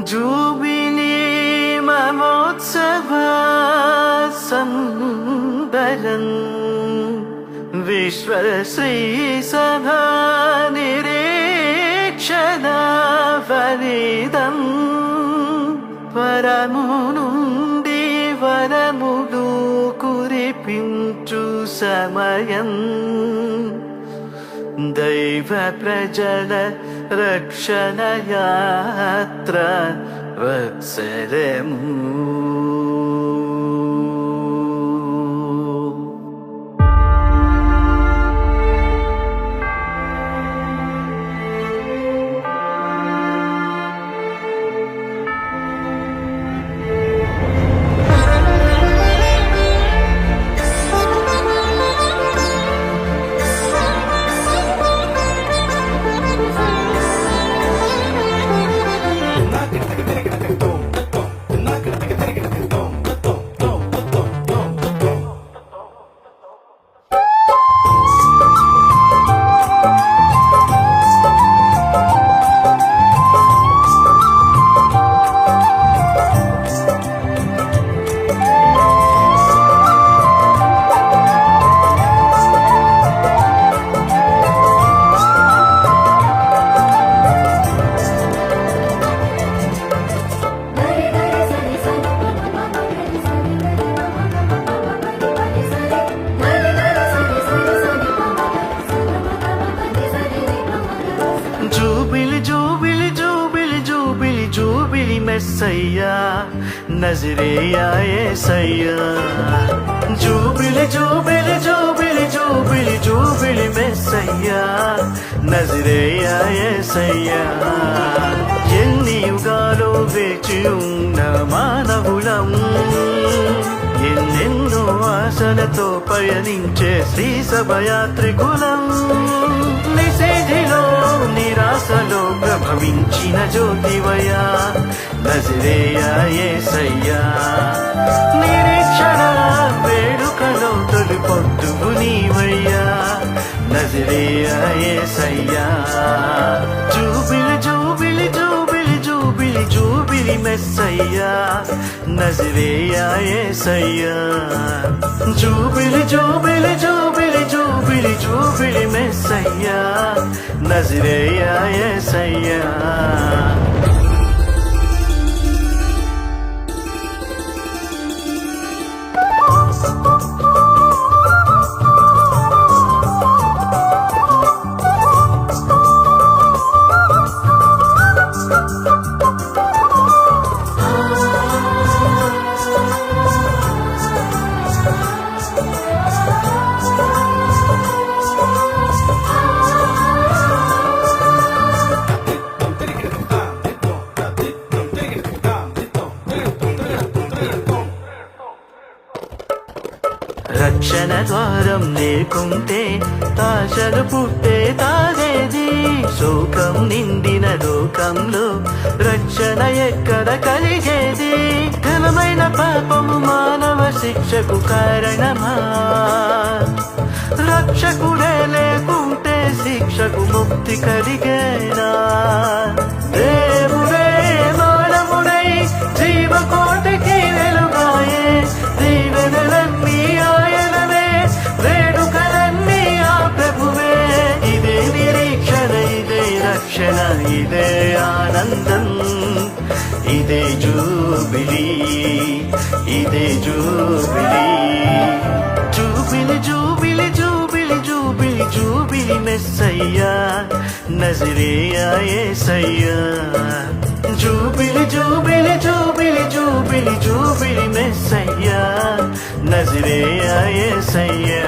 Jubilee మహోత్సవ సంబరం విశ్వశ్రీ సభా నిరీక్షణ ఫలితం పరము నుండి వరములు కురిపించు సమయం దైవ ప్రజల రక్షణ యాత్ర వత్సరము. మెస్సయ్యా నజరేయా యేసయ్యా జూబిలి జూబిలి జూబిలి జూబిలి జూబిలి మెస్సయ్యా నజరేయా యేసయ్యా ఎన్ని యుగాలు వేచి ఉన్న మానవులం ఎన్నెన్నో ఆశలతో పయనించే శ్రీ సభయాత్రికులం నిషేధిలో నిరాశలో ప్రభవించిన జ్యోతివయ్యా నజరేయా యేసయ్యా నిరీక్షణ వేడుకలో తొలి పొద్దువు నీవయ్యా నజరేయా యేసయ్యా జూబిలి జూబిలి జూబిలి జూబిలి జూబిలి మెస్సయ్యా నజరేయా యేసయ్యా జూబిలి జూబిలి జూబిలి జూబిలి జూబిలి మెస్సయ్యా నజరేయా యేసయ్యా. రక్షణ ద్వారం లేకుంటే ఆశలు పుట్టే తాగేది శోకం నిండిన లోకంలో రక్షణ ఎక్కడ కలిగేది ఘనమైన పాపము మానవ శిక్షకు కారణమా రక్షకుడే లేకుంటే శిక్షకు ముక్తి కలిగేనా దేవుడే మానవుడై జీవకోటికి వెలుగాయే దీవెనలన్నీ ఆయనవే వేడుకలన్నీ ఆ ప్రభువే ఇదే నిరీక్షణ ఇదే రక్షణ ఇదే ఆనందం ఇదే జూబిలీ ఇదే జూబిలీ జూబిలి జూబిలి జూబిలి జూబిలి జూబిలి మెస్సయ్యా నజరేయా యేసయ్యా జూబిలి జూబిలి జూబిలి జూబిలి జూబిలి మెస్సయ్యా నజరేయా యేసయ్యా.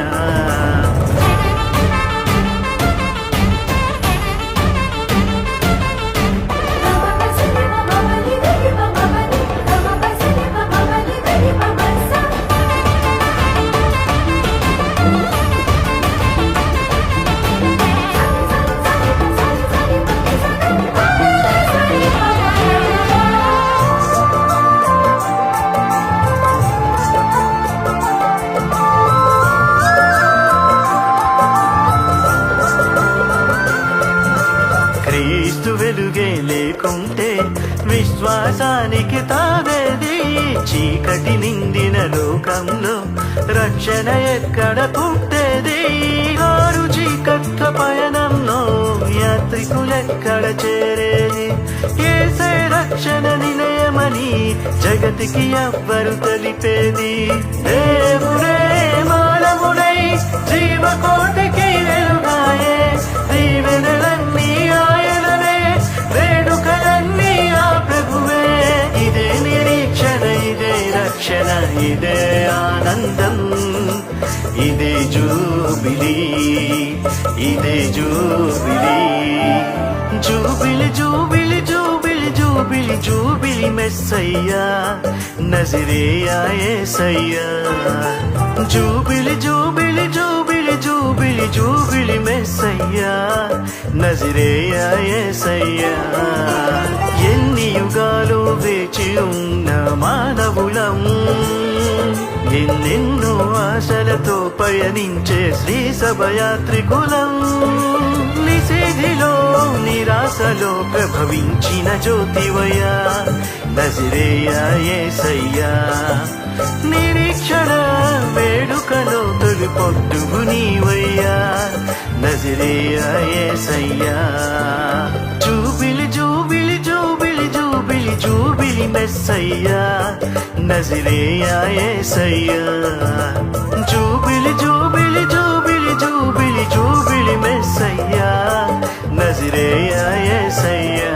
విశ్వాసానికి తావేది చీకటి నిండిన లోకంలో రక్షణ ఎక్కడ పుట్టేది ఆరు చీకట్ల పయనంలో యాత్రికులెక్కడ చేరేది ఏసే రక్షణ నిలయమని జగతికి ఎవ్వరు తెలిపేది దేవుడే మానవుడై జీవకోటికి వెలుగాయే దీవెనలన్నీ ఆయనవే వేడుకలన్నీ ఆ ప్రభువే ఇదే నిరీక్షణ ఇదే రక్షణ ఇదే ఆనందం ఇదే జూబిలీ ఇదే జూబిలీ జూబిలి జూబిలి జూబిలి జూబిలి జూబిలి మెస్సయ్యా నజరేయా యేసయ్యా జూబిలి జూబిలి జూబిలి జూబిలి జూబిలి మెస్సయ్యా నజరేయా యేసయ్యా ఎన్ని యుగాలు వేచి ఉన్న మానవులం ఎన్నెన్నో ఆశలతో పయనించే శ్రీ సభయాత్రికులం నిషేధిలో నిరాశలో ప్రభవించిన జ్యోతివయ్యా నజరేయా యేసయ్యా నిరీక్షణ వేడుకలో తొలి పొట్టుగు నీవయ్యా నజరేయా యేసయ్యా జూబిలి జూబిలి జూబిలి జూబిలి జూబిలి మెస్సయ్యా నజరేయా యేసయ్యా జూబిలి జూబిలి జూబిలి జూబిలి జూబిలి మెస్సయ్యా నజరేయా యేసయ్యా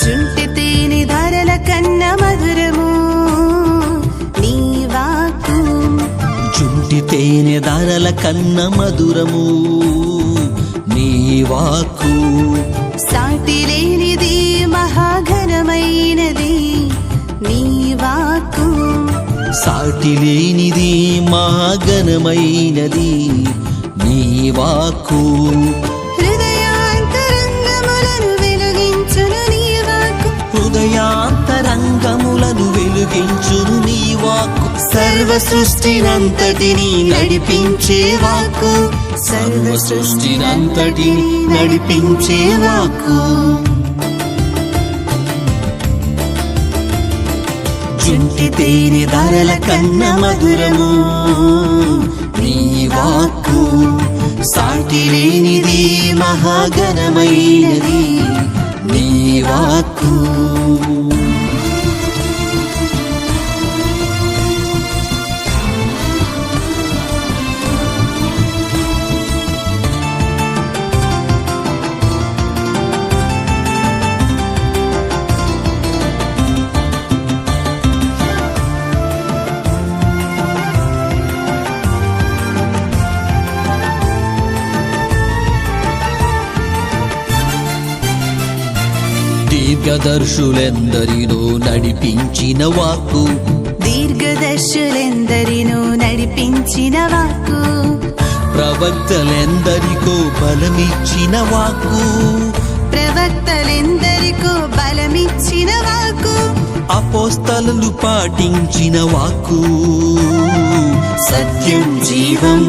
చుంటి తేనె ధారల కన్న మధురము నీ వాక్కు చుంటి తేనె ధారల కన్న మధురము నీ వాక్కు సాటి లేనిది మహాఘనమైనది నీ వాక్కు సాటి లేనిది మహాఘనమైనది నీ వాక్కు హృదయాంతరంగములను వెలుగించును నీ వాక్కు సర్వ సృష్టినంతటిని నడిపించే వాక్కు సర్వ సృష్టినంతటిని నడిపించే వాక్కు చుంటి తేనె ధారల కన్న మధురము నీ వాక్కు సాటి లేనిది మహాఘనమైనది నీ వాక్కు దీర్ఘదర్శులెందరినో నడిపించిన వాక్కు దీర్ఘదర్శులెందరినో నడిపించిన వాక్కు ప్రవక్తలెందరికో బలమిచ్చిన వాక్కు ప్రవక్తలెందరికో బలమిచ్చిన వాక్కు అపోస్తలులు పాటించిన వాక్కు సత్యం జీవం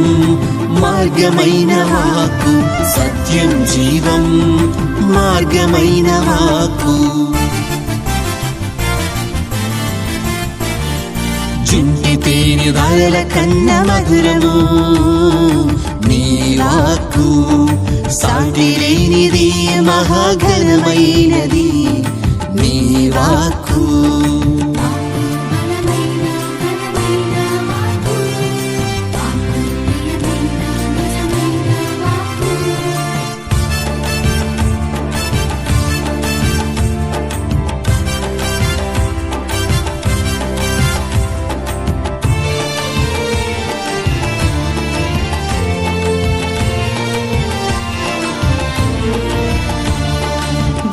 మార్గమైన వాక్కు సత్యం జీవం మార్గమైన వాక్కు చుంటి తేనె ధారల కన్న మధురము నీ వాక్కు సాటి లేనిది మహాఘనమైనది నీ వాక్కు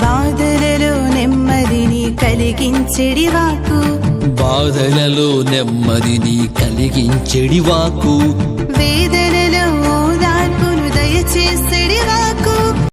బాధలలో కలిగించెడి వాకు బాధలలో నెమ్మదిని కలిగించెడి వాకు వేదనలో